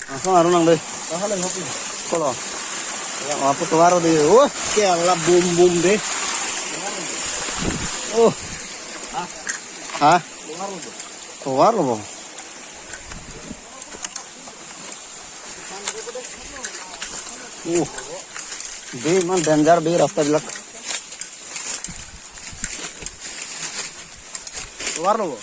Langsung arun nang deh. Kalau apa tuh baru deh. Oh, kayak lah boom boom deh. Oh, hah? Keluar loh bang. बे मन danger बे रास्ता बिलक वारलो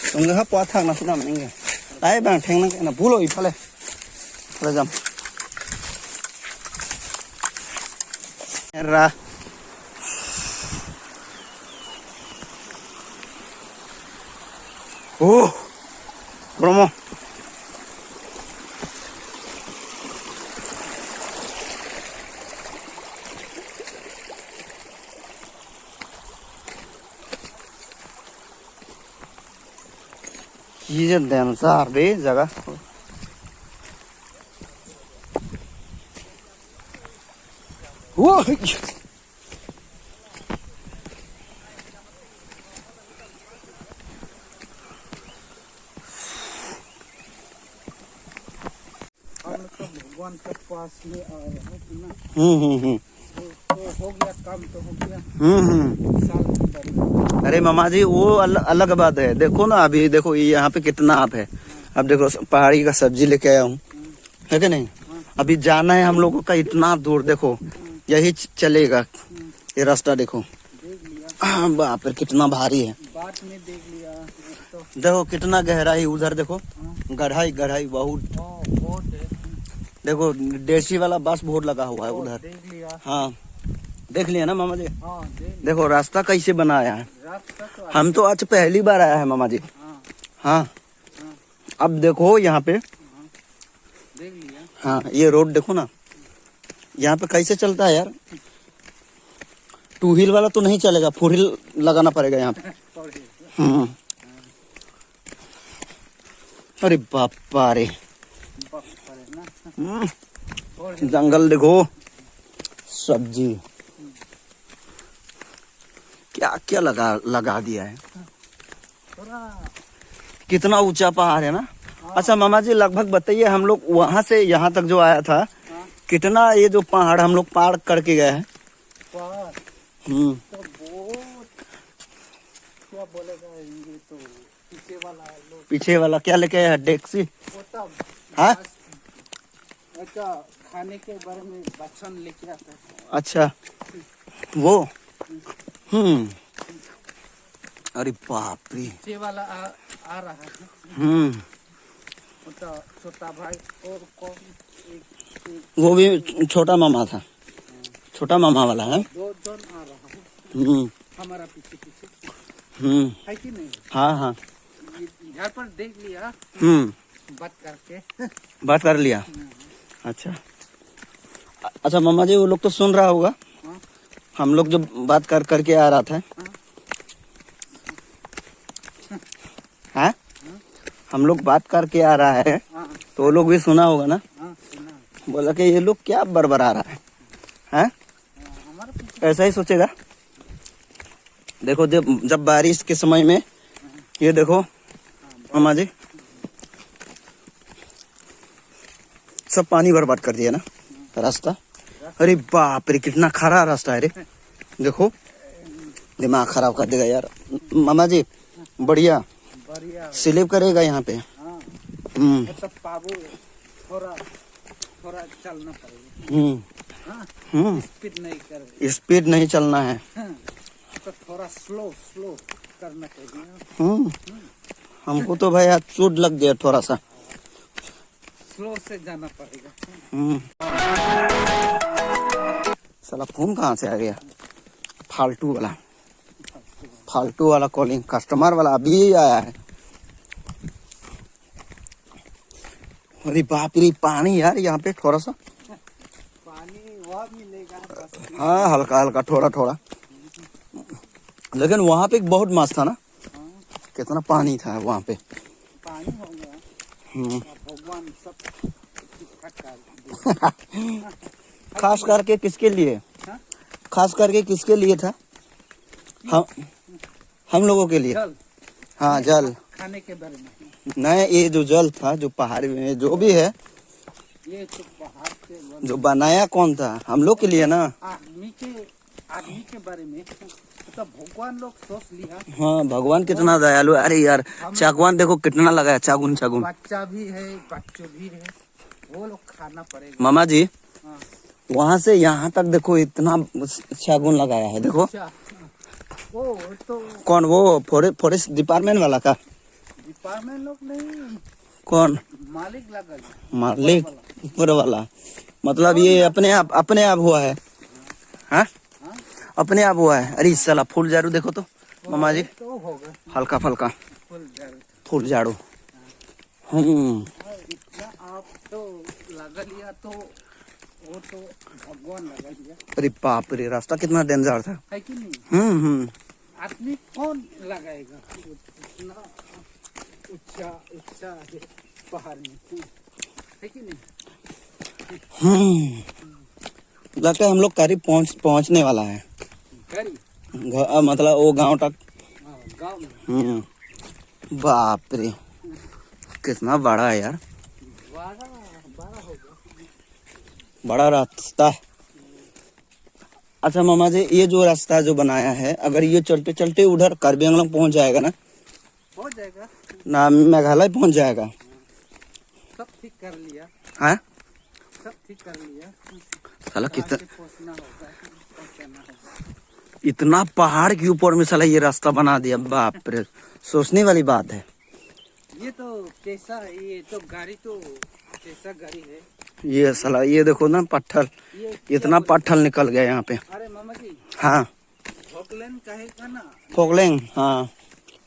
तंगे हा पा थांग ना सुना मनेंगे ताई बां ठेंग ना भूलो इफाले फले जाम रा ओ ब्रह्म ये डेंजर बे जगह वो भगवान के पास में आ रहे हैं ना। तो हो गया काम तो हो गया। अरे मामा जी वो अलग बात है। देखो ना अभी देखो ये यहाँ पे कितना आप है। अब देखो पहाड़ी का सब्जी लेके आया हूँ है कि नहीं। अभी जाना है हम लोगों का इतना दूर। देखो यही चलेगा ये रास्ता। देखो बाप रे कितना भारी है। बात में देख लिया तो। देखो कितना गहराई उधर देखो गढ़ाई गढ़ाई बहुत है। देखो देसी वाला बस बहुत लगा हुआ है उधर। देख लिया। हाँ देख लिया ना मामा जी। देखो रास्ता कैसे बनाया है। तो हम तो आज पहली बार आया है मामा जी। हाँ अब देखो यहाँ पे देख लिया। हाँ ये रोड देखो ना यहाँ पे कैसे चलता है यार। 2 व्हील वाला तो नहीं चलेगा 4 व्हील लगाना पड़ेगा यहाँ पे। अरे बापा रे जंगल देखो सब्जी क्या क्या लगा दिया है। कितना ऊंचा पहाड़ है ना। अच्छा मामा जी लगभग बताइए हम लोग वहां से यहाँ तक जो आया था कितना ये जो पहाड़ हम लोग पार करके गए हैं। तो क्या बोलेगा तो पीछे वाला क्या लेके आया डेक्सी। हाँ खाने के बारे में बच्चन लेके आता है। अच्छा वो अरे बाप रे वाला आ रहा है। छोटा भाई और कौन वो भी छोटा मामा था। छोटा मामा वाला है। दो जन आ रहा है हमारा पीछे पीछे है कि नहीं। हाँ हाँ घर पर देख लिया। बात कर लिया। अच्छा अच्छा मामा जी वो लोग तो सुन रहा होगा। हम लोग जो बात करके आ रहा था। हाँ हम लोग बात करके आ रहा है तो वो लोग भी सुना होगा ना। बोला कि ये लोग क्या बरबरा रहा है। हाँ ऐसा ही सोचेगा। देखो जब बारिश के समय में ये देखो मामा जी सब पानी बर्बाद कर दिया ना रास्ता। अरे बाप रे कितना खरा रास्ता है रे। देखो दिमाग खराब कर देगा यार। मामा जी बढ़िया स्लिप करेगा यहाँ पे। थोड़ा चलना पड़ेगा। स्पीड नहीं चलना है तो थोड़ा स्लो करना चाहिए। हमको तो भाई आज चोट लग गया थोड़ा सा। स्लो से जाना पड़ेगा। साला फोन कहाँ से आ गया। फालतू वाला कॉलिंग कस्टमर वाला अभी आया है। अरे बाप रे पानी यार यहाँ पे थोड़ा सा पानी वहाँ मिलेगा। हाँ हल्का हल्का थोड़ा लेकिन वहाँ पे बहुत मस्त था ना। कितना पानी था वहाँ पे। पानी हो गया। भगवान सब खास करके किसके लिए। खास करके किसके लिए था। हम लोगों के लिए। हाँ जल खाने के बारे में। नहीं, ये जो जल था, जो पहाड़ में जो भी है, ये तो पहाड़ से जो बनाया कौन था? हम लोग के लिए ना। आदमी के बारे में तो भगवान लोग सोच लिया। हाँ, भगवान कितना दयालु है। अरे यार, चागवान देखो कितना लगा है, चागुन चागुन। बच्चा भी है, बच्चों भी है, वो लोग खाना पड़ेगा। मामा जी, हाँ। वहाँ से यहाँ तक देखो इतना चागुन लगाया है, देखो। अच्छा, वो तो कौन? वो फॉरेस्ट डिपार्टमेंट वाला का? डिपार्टमेंट लोग नहीं, कौन मालिक लगा है। मालिक? ऊपर वाला मतलब ये अपने आप हुआ है। हाँ, हाँ? अपने आप हुआ है। अरे साला फूल झाड़ू देखो तो मामा जी, तो होगा हल्का फल्का फुल जड़। फूल झाड़ू। इतना आप तो लगा लिया तो वो तो भगवान लगा लिया अरे बाप रे, रास्ता कितना डेंजर था। है कि नहीं? आदमी कौन लगाएगा इतना ऊंचा ऊंचा है पहाड़ में, है कि नहीं? लगता है हम लोग करीब पहुंचने वाला है। मतलब वो गांव तक। गाँव में बाप रे, कितना बड़ा है यार, बड़ा होगा। बड़ा रास्ता। अच्छा मामा जी, ये जो रास्ता जो बनाया है, अगर ये चलते चलते उधर कार्बी आंगलंग पहुंच जाएगा ना? हो जाएगा ना, मेघालय पहुंच जाएगा। सब ठीक कर लिया। हाँ, सब ठीक कर लिया। साला कितना पहुंचना होगा, पहुंचना होगा। इतना पहाड़ के ऊपर में साला ये रास्ता बना दिया। बाप रे, सोचने वाली बात है। ये तो कैसा है? ये तो गाड़ी तो कैसा गाड़ी है ये साला, ये देखो ना पत्थर, ये? इतना पत्थर निकल गया यहाँ पे। अरे मामा जी, हाँ, फोकलैंड कहेगा ना, फोकलैंग। हाँ,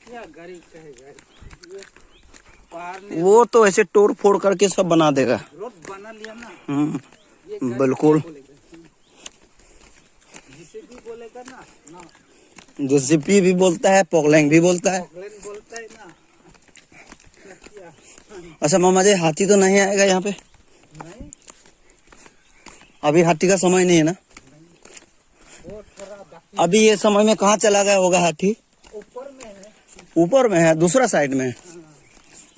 क्या गाड़ी कहेगा? ये पहाड़ ने वो तो ऐसे तोड़ फोड़ करके सब बना देगा। रोड बना लिया ना, ये गाड़ी बिल्कुल। क्या बोलेगा? जिसे भी बोलेगा ना ना, जेसीपी भी बोलता है, पोकलैंग भी बोलता है। फोकलैंड बोलता है ना। क्या? अच्छा मामा जी, हाथी तो नहीं आएगा यहाँ पे? नहीं, अभी हाथी का समय नहीं है ना? वो थोड़ा बाकी अभी ये समय में कहाँ चला गया होगा हाथी? ऊपर में है। ऊपर में है, दूसरा साइड में।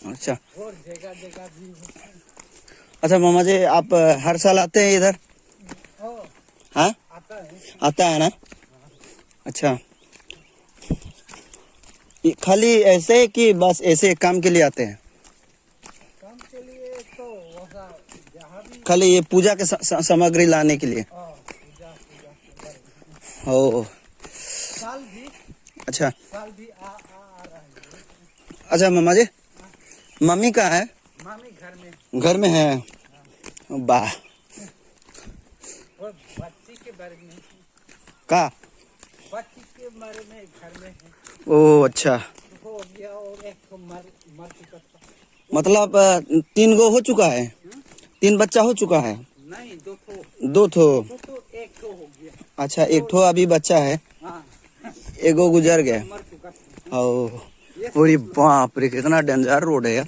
अच्छा और जगह जगह भी है। अच्छा मामा जी, आप हर साल आते हैं इधर? ओ, हाँ, आता है। आता है ना? अच्छा, ये खाली ऐसे है कि बस ऐसे काम के लिए आते हैं? काम के लिए तो वहाँ जहाँ भी खाली ये पूजा के सामग्री लाने के लिए? पूजा पूजा ओ, साल भी अच्छा आ रहा है। अच्छा मामा जी, मम्मी कहाँ है? मामी घर में। घर में है। वाह, और बच्ची के बारे में का? बच्ची के बारे में घर में है। ओ अच्छा, हो गया और एक तो मर चुका था। मतलब 3 गो हो चुका है? 3 बच्चा हो चुका है? नहीं, 2 ठो। 2 ठो? तो 1 ठो हो गया। अच्छा, 1 ठो अभी बच्चा है, हाँ, 1 गो गुजर गया। मर चुका था। ओ, अरे बाप रे, कितना डेंजर रोड है यार।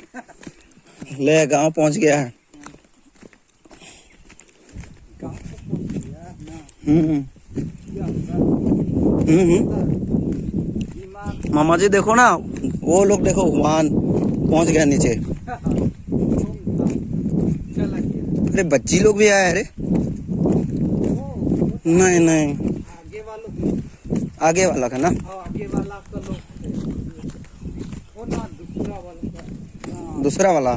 ले, गांव पहुंच गया है। गाँव को पहुंच गया ना। हम्म क्या होगा? दिमाग मामा जी देखो ना, वो लोग देखो वहां पहुंच गया नीचे। चला गया। अरे बच्ची लोग भी आए। अरे नहीं नहीं, आगे वालों आगे वाला का ना? आगे वाला का लोग थे। वो ना दूसरा वाला का। दूसरा वाला?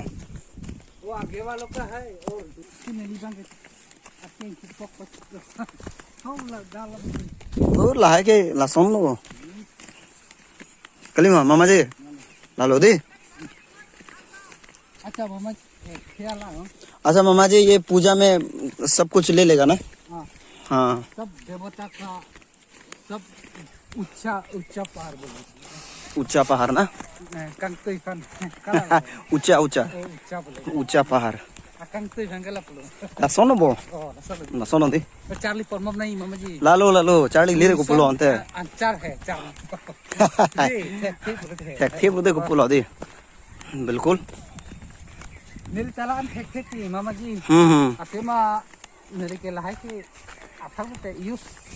वो आगे वालों का है और दूसरी नहीं बांगे। अपने को पक्का हम डाल तो लाहे के लसम लो कली मामा जी लालो दी। अच्छा मामा ख्याल आओ। अच्छा मामा जी, ये पूजा में सब कुछ ले लेगा ना? हाँ, हाँ, सब देवता का सब ऊंचा ऊंचा पहाड़ बोले। ऊंचा पहाड़ ना? कंकतोई फन ऊंचा ऊंचा ऊंचा बोले। ऊंचा पहाड़ कंकतोई भंगला बोलो। लसोनो बो ओ सब लसोनो दी चार्ली पर मम नहीं मामा जी। लालो चार्ली लिरे को पुलो अंते अंचार है चार्ली। ठेके बुदे को पुलो दी बिल्कुल। मेरे चालान ठेके की मामा जी। आते मा मेरे के लाहे के आता बोलते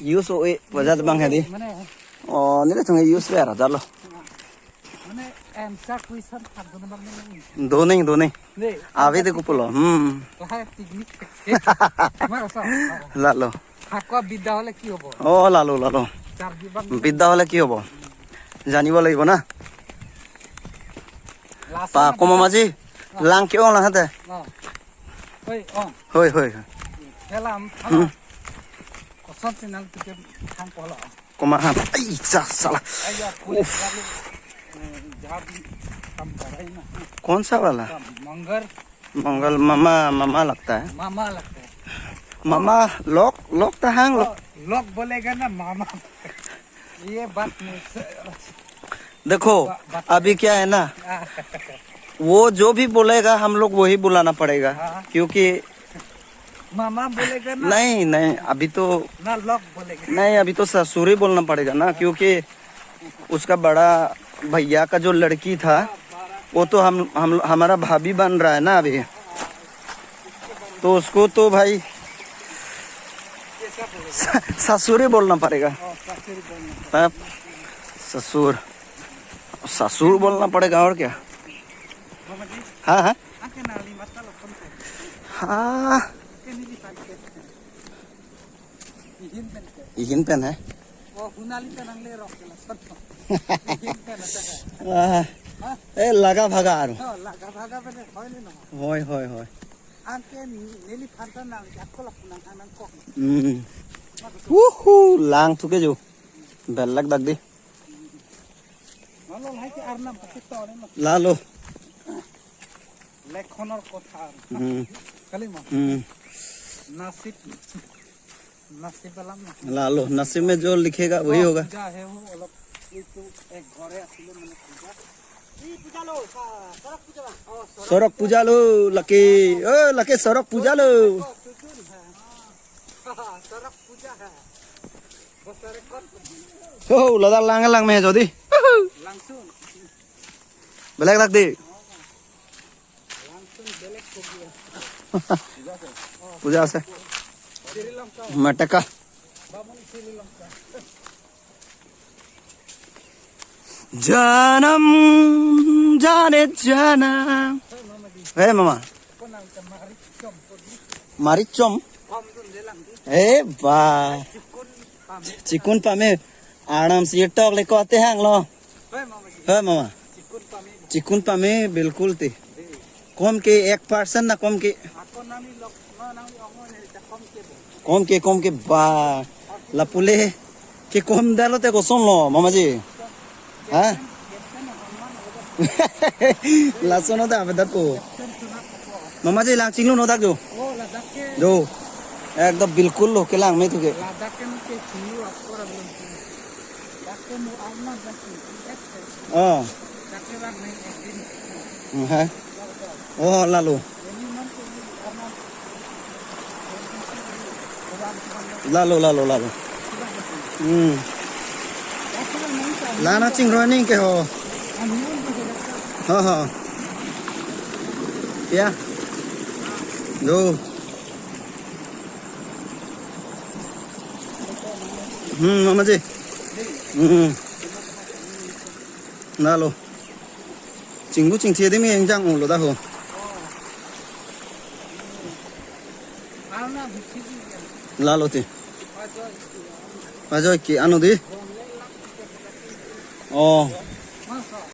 यूस ओ ए वजह बंग है दी माने ओ निरे संगे यूस रे आ रहा चलो माने answer question ถามตัวนั้นบ้างไหม दो नहीं दो नहीं นี่ अभी देखो पुलो ก็ให้ติ๊กนิกมาก็สอบ ला लो หากว่าบิดาহলে কি হবো ओ ला लो চার বিভাগ বিদ্যা হলে কি হব জানিব লাগিব না লাস্ট পা কম মাঝি লাং কিয় লাহাতে เฮ้ยอ๋อ হয় হয় খেলাম কসম চিনাল থেকে খাম পলা কমা হাত আই চা সালা আইয়া পুলিশ वाले जहां भी काम कर रहे हैं ना कौन सा वाला मंगर मंगल मामा मामा लगता है मामा लगता है मामा लोक लोक तो हांग लोक लोग बोलेगा ना मामा ये बात नहीं देखो अभी क्या है ना वो जो भी बोलेगा हम लोग वही बुलाना पड़ेगा क्योंकि मामा बोलेगा ना नहीं नहीं अभी तो ना लोग बोलेगा नहीं अभी तो ससुर ही बोलना पड़ेगा ना क्योंकि उसका बड़ा भैया का जो लड़की था वो तो हम हमारा भाभी बन रहा है ना अभी तो उसको तो भाई ससुर ही बोलना पड़ेगा ससुर ससुर बोलना पड़ेगा और क्या हाँ हाँ हाँ इहिन पेन है ए लगा भागा आरो होय होय होय वूहू लांग थुके जो बेलक दग दी ला लो लेखनर কথা খালি नासिब नासिब वाला ना ला लो नसीब में जो लिखेगा वही होगा पूजा है वो अलग ये तो एक घरे आसिले माने पूजा ई पूजा लो सरक पूजा लो लकी ओ लकी सरक पूजा लो सरक पूजा है बसरे कर ओ लदा लांग लांग में जदी langsung बेलक दग दी langsung belek ko dia पूजा से Srilanka मटका babon Srilanka जानम जाने जाना हे मामा konang kamari com मारी चम kom dun delang di ए बा cikun pamit चिकुन पामे आराम से ये टॉक ले कहते हैं लो hey mama ji है मामा cikun pamit चिकुन पामे बिल्कुल ती कम के 1% ना कम के ako nami lok no nami ongo ne ta kom ke कम के बा लपुले के कम डालो ते को सुन लो मामा जी हाँ लासो नो दा बदर को मामा जी लांग चिंगलो नो दा जो oh ladak ke जो एकदम बिल्कुल लो के लांग में तुके ladak ke ke ciu aku ora belum dak ke mu alma dak ke हां dak ke rak naik ekdin है ओ लालो ini nanti karena लालो लालो लालो लाना चिंग रनिंग के हो हाँ हाँ क्या दो मामा जी ना लो चिंगू चिंग थिए दे में इंजांग लो दा हो alna bisi ला लो ते ajo पाजो की आनो दे ओ